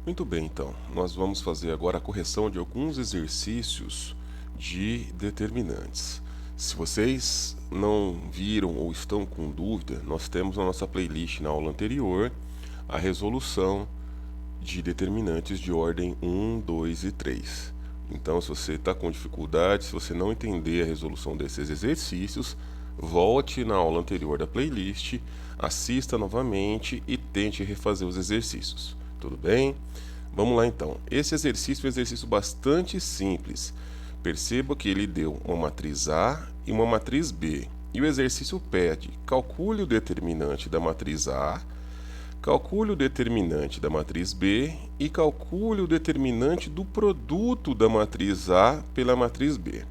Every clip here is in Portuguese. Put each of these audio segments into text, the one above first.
Muito bem, então. Nós vamos fazer agora a correção de alguns exercícios de determinantes. Se vocês não viram ou estão com dúvida, nós temos na nossa playlist na aula anterior a resolução de determinantes de ordem 1, 2 e 3. Então, se você está com dificuldade, se você não entender a resolução desses exercícios, volte na aula anterior da playlist, assista novamente e tente refazer os exercícios. Tudo bem? Vamos lá então. Esse exercício é um exercício bastante simples. Perceba que ele deu uma matriz A e uma matriz B. E o exercício pede: calcule o determinante da matriz A, calcule o determinante da matriz B e calcule o determinante do produto da matriz A pela matriz B.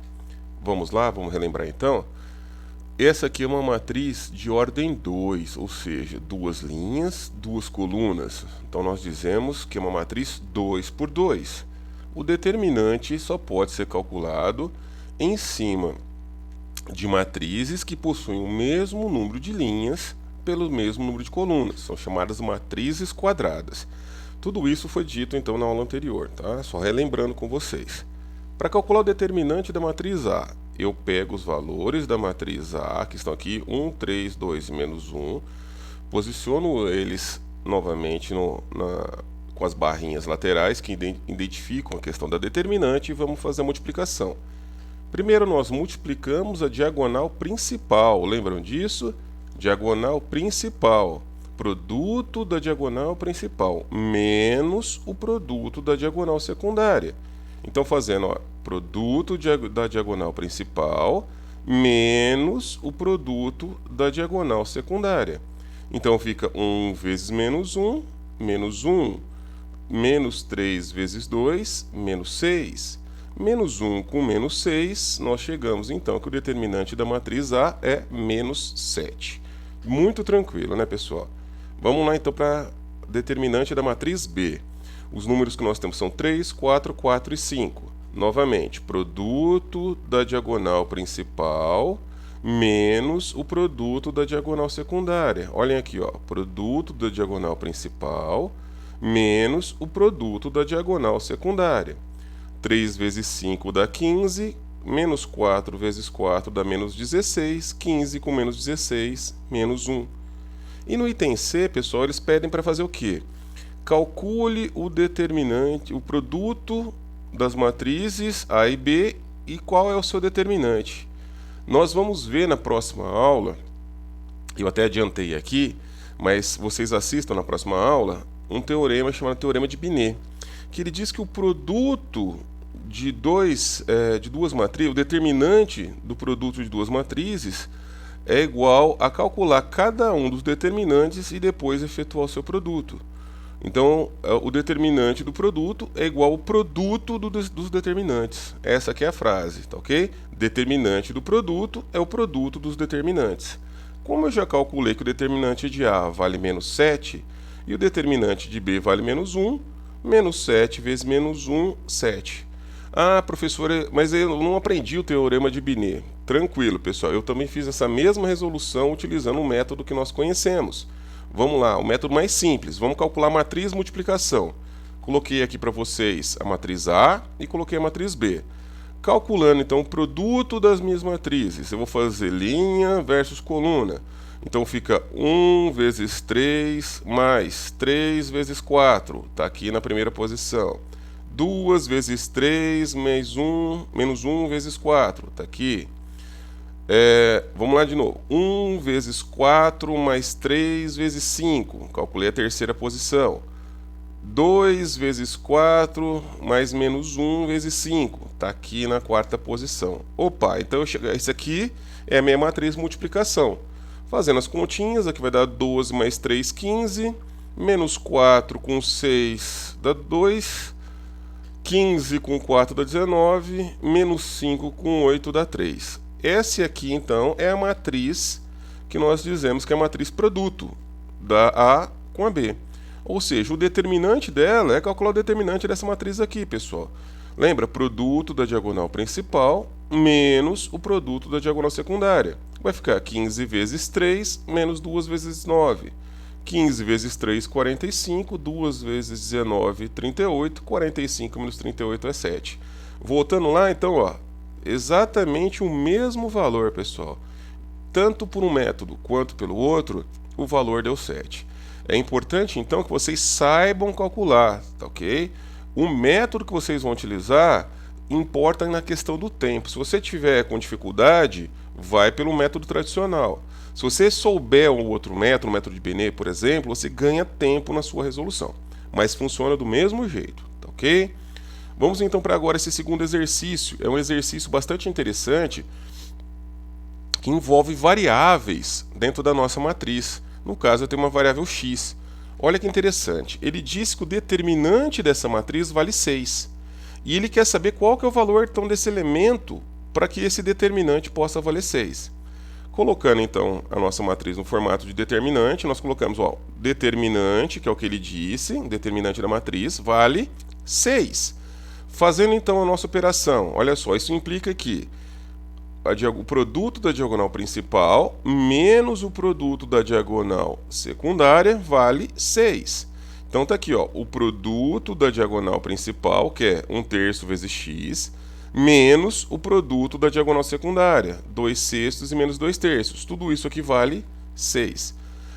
Vamos lá? Vamos relembrar então? Essa aqui é uma matriz de ordem 2, ou seja, duas linhas, duas colunas. Então nós dizemos que é uma matriz 2 por 2. O determinante só pode ser calculado em cima de matrizes que possuem o mesmo número de linhas pelo mesmo número de colunas. São chamadas matrizes quadradas. Tudo isso foi dito então na aula anterior, tá? Só relembrando com vocês. Para calcular o determinante da matriz A, eu pego os valores da matriz A, que estão aqui, 1, 3, 2 e menos 1, posiciono eles novamente com as barrinhas laterais que identificam a questão da determinante e vamos fazer a multiplicação. Primeiro nós multiplicamos a diagonal principal, lembram disso? Diagonal principal, produto da diagonal principal, menos o produto da diagonal secundária. Então, fazendo, produto da diagonal principal menos o produto da diagonal secundária. Então, fica 1 vezes menos 1, menos 1. Menos 3 vezes 2, menos 6. Menos 1 com menos 6, nós chegamos então que o determinante da matriz A é menos 7. Muito tranquilo, né, pessoal? Vamos lá então para determinante da matriz B. Os números que nós temos são 3, 4, 4 e 5. Novamente, produto da diagonal principal menos o produto da diagonal secundária. Olhem aqui, ó, produto da diagonal principal menos o produto da diagonal secundária. 3 vezes 5 dá 15, menos 4 vezes 4 dá menos 16, 15 com menos 16, menos 1. E no item C, pessoal, eles pedem para fazer o quê? Calcule o determinante, o produto das matrizes A e B e qual é o seu determinante. Nós vamos ver na próxima aula, eu até adiantei aqui, mas vocês assistam na próxima aula, um teorema chamado Teorema de Binet, que ele diz que o produto de duas matrizes, o determinante do produto de duas matrizes é igual a calcular cada um dos determinantes e depois efetuar o seu produto. Então, o determinante do produto é igual ao produto dos determinantes. Essa aqui é a frase, tá ok? Determinante do produto é o produto dos determinantes. Como eu já calculei que o determinante de A vale menos 7 e o determinante de B vale menos 1, menos 7 vezes menos 1, 7. Ah, professora, mas eu não aprendi o teorema de Binet. Tranquilo, pessoal, eu também fiz essa mesma resolução utilizando o método que nós conhecemos. Vamos lá, o método mais simples. Vamos calcular a matriz multiplicação. Coloquei aqui para vocês a matriz A e coloquei a matriz B. Calculando, então, o produto das minhas matrizes. Eu vou fazer linha versus coluna. Então, fica 1 vezes 3 mais 3 vezes 4. Está aqui na primeira posição. 2 vezes 3 menos 1 vezes 4. Está aqui. Vamos lá de novo. 1 vezes 4 mais 3 vezes 5. Calculei a terceira posição. 2 vezes 4 mais menos 1 vezes 5. Está aqui na quarta posição. Opa, então isso aqui é a minha matriz multiplicação. Fazendo as continhas, aqui vai dar 12 mais 3, 15. Menos 4 com 6 dá 2. 15 com 4 dá 19. Menos 5 com 8 dá 3. Essa aqui, então, é a matriz que nós dizemos que é a matriz produto da A com a B. Ou seja, o determinante dela é calcular o determinante dessa matriz aqui, pessoal. Lembra? Produto da diagonal principal menos o produto da diagonal secundária. Vai ficar 15 vezes 3 menos 2 vezes 9. 15 vezes 3, 45. 2 vezes 19, 38. 45 menos 38 é 7. Voltando lá, então, ó, exatamente o mesmo valor, pessoal. Tanto por um método quanto pelo outro, o valor deu 7. É importante, então, que vocês saibam calcular, tá ok? O método que vocês vão utilizar importa na questão do tempo. Se você tiver com dificuldade, vai pelo método tradicional. Se você souber o outro método, o método de Bénet, por exemplo, você ganha tempo na sua resolução. Mas funciona do mesmo jeito, tá ok? Vamos então para agora esse segundo exercício. É um exercício bastante interessante que envolve variáveis dentro da nossa matriz. No caso, eu tenho uma variável x. Olha que interessante. Ele diz que o determinante dessa matriz vale 6. E ele quer saber qual que é o valor então, desse elemento para que esse determinante possa valer 6. Colocando então a nossa matriz no formato de determinante, nós colocamos o determinante, que é o que ele disse, determinante da matriz, vale 6. Fazendo então a nossa operação, olha só, isso implica que o produto da diagonal principal menos o produto da diagonal secundária vale 6. Então tá aqui, ó, o produto da diagonal principal, que é 1/3 vezes x, menos o produto da diagonal secundária, 2/6 e menos 2/3. Tudo isso aqui vale 6.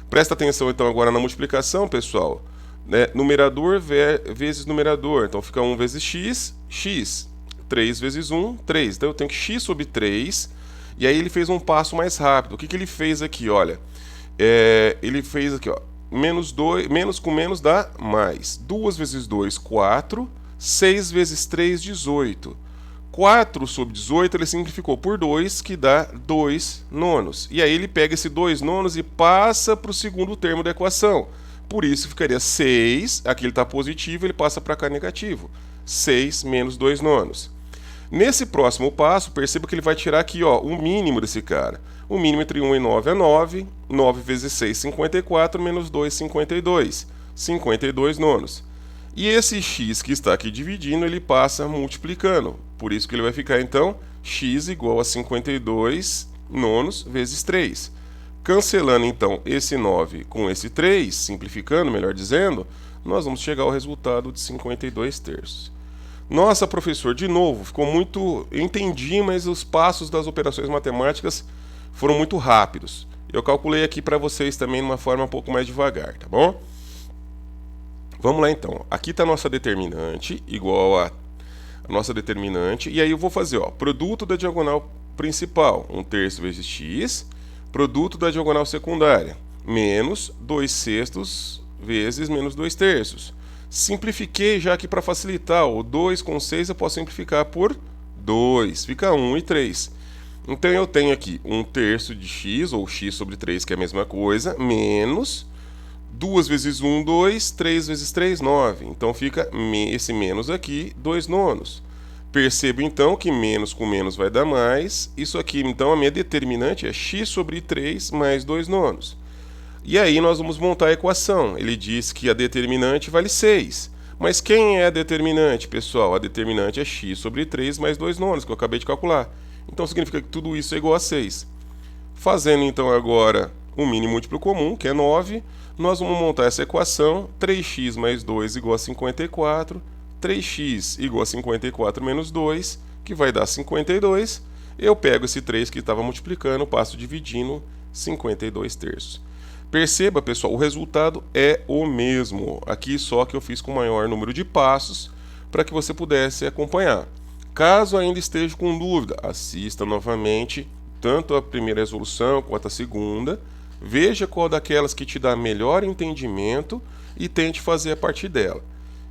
Presta atenção então agora na multiplicação, pessoal. Né? Numerador vezes numerador. Então fica 1 vezes x, x. 3 vezes 1, 3. Então eu tenho que x sobre 3. E aí ele fez um passo mais rápido. O que ele fez aqui? Olha, ele fez aqui, ó, menos com menos dá mais. 2 vezes 2, 4. 6 vezes 3, 18. 4 sobre 18 ele simplificou por 2, que dá 2 nonos. E aí ele pega esse 2 nonos e passa para o segundo termo da equação. Por isso ficaria 6, aqui ele está positivo, ele passa para cá negativo. 6 menos 2 nonos. Nesse próximo passo, perceba que ele vai tirar aqui ó, o mínimo desse cara. O mínimo entre 1 e 9 é 9. 9 vezes 6, 54, menos 2, 52. 52 nonos. E esse x que está aqui dividindo, ele passa multiplicando. Por isso que ele vai ficar, então, x igual a 52 nonos vezes 3. Cancelando, então, esse 9 com esse 3, simplificando, melhor dizendo, nós vamos chegar ao resultado de 52/3. Nossa, professor, de novo, ficou muito... Eu entendi, mas os passos das operações matemáticas foram muito rápidos. Eu calculei aqui para vocês também de uma forma um pouco mais devagar, tá bom? Vamos lá então, aqui está a nossa determinante, igual a nossa determinante, e aí eu vou fazer, ó, produto da diagonal principal, 1/3 vezes x, produto da diagonal secundária, menos 2/6 vezes menos 2/3. Simplifiquei já aqui para facilitar, o 2 com 6 eu posso simplificar por 2, fica 1 e 3. Então eu tenho aqui 1/3 de x, ou x sobre 3, que é a mesma coisa, menos 2 vezes 1, 2, 3 vezes 3, 9. Então fica esse menos aqui, 2 nonos. Percebo então que menos com menos vai dar mais. Isso aqui, então, a minha determinante é x sobre 3 mais 2 nonos. E aí nós vamos montar a equação. Ele diz que a determinante vale 6. Mas quem é a determinante, pessoal? A determinante é x sobre 3 mais 2 nonos, que eu acabei de calcular. Então significa que tudo isso é igual a 6. Fazendo então agora o mínimo múltiplo comum, que é 9, nós vamos montar essa equação, 3x mais 2 igual a 54, 3x igual a 54 menos 2, que vai dar 52. Eu pego esse 3 que estava multiplicando, passo dividindo 52/3. Perceba, pessoal, o resultado é o mesmo. Aqui só que eu fiz com maior número de passos para que você pudesse acompanhar. Caso ainda esteja com dúvida, assista novamente tanto a primeira resolução quanto a segunda. Veja qual daquelas que te dá melhor entendimento e tente fazer a partir dela.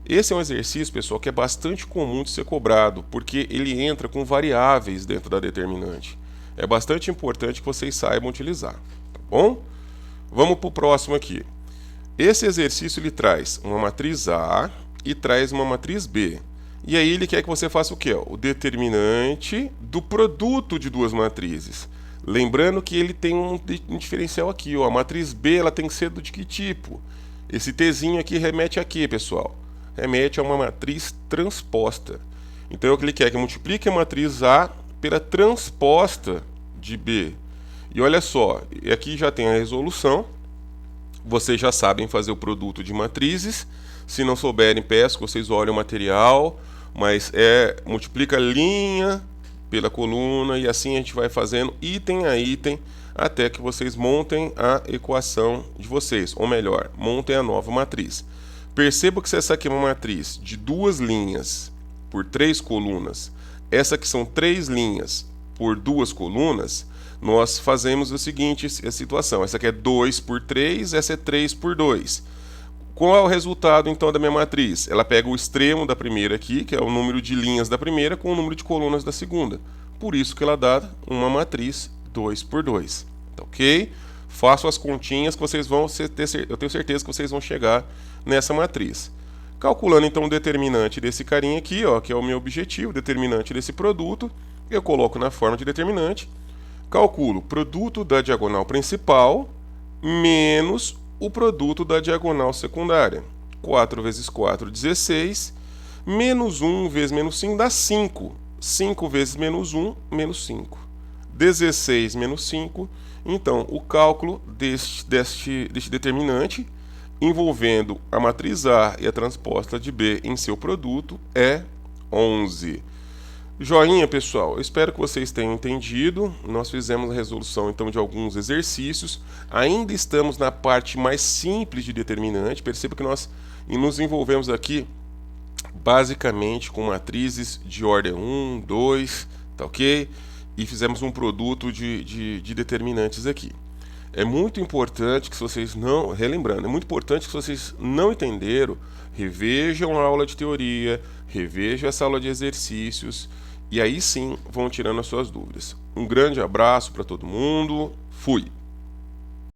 Esse é um exercício, pessoal, que é bastante comum de ser cobrado, porque ele entra com variáveis dentro da determinante. É bastante importante que vocês saibam utilizar, tá bom? Vamos para o próximo aqui. Esse exercício ele traz uma matriz A e traz uma matriz B. E aí ele quer que você faça o quê? O determinante do produto de duas matrizes. Lembrando que ele tem um diferencial aqui, ó. A matriz B ela tem que ser de que tipo? Esse Tzinho aqui remete a quê, pessoal? Remete a uma matriz transposta. Então o que ele quer que multiplique a matriz A pela transposta de B. E olha só, aqui já tem a resolução. vocês já sabem fazer o produto de matrizes. Se não souberem, peço que vocês olhem o material, mas multiplica linha pela coluna e assim a gente vai fazendo item a item até que vocês montem a equação de vocês, ou melhor, montem a nova matriz. Perceba que se essa aqui é uma matriz de 2 linhas por 3 colunas, essa aqui são 3 linhas por 2 colunas, nós fazemos a seguinte situação. Essa aqui é 2 por 3, essa é 3 por 2. Qual é o resultado então da minha matriz? Ela pega o extremo da primeira aqui, que é o número de linhas da primeira, com o número de colunas da segunda. Por isso que ela dá uma matriz 2 por 2. Tá ok? Façam as continhas que vocês vão ter, eu tenho certeza que vocês vão chegar nessa matriz. Calculando então o determinante desse carinha aqui, ó, que é o meu objetivo, determinante desse produto, eu coloco na forma de determinante. Calculo produto da diagonal principal menos o produto da diagonal secundária. 4 vezes 4, 16. Menos 1 vezes menos 5 dá 5. 5 vezes menos 1, menos 5. 16 menos 5. Então, o cálculo deste determinante, envolvendo a matriz A e a transposta de B em seu produto, é 11. Joinha, pessoal, eu espero que vocês tenham entendido. Nós fizemos a resolução então de alguns exercícios. Ainda estamos na parte mais simples de determinante. Perceba que nós nos envolvemos aqui basicamente com matrizes de ordem 1, 2, tá ok? E fizemos um produto de determinantes aqui. É muito importante que vocês não... Relembrando, é muito importante que vocês não entenderam, revejam a aula de teoria, revejam essa aula de exercícios, e aí sim vão tirando as suas dúvidas. Um grande abraço para todo mundo. Fui!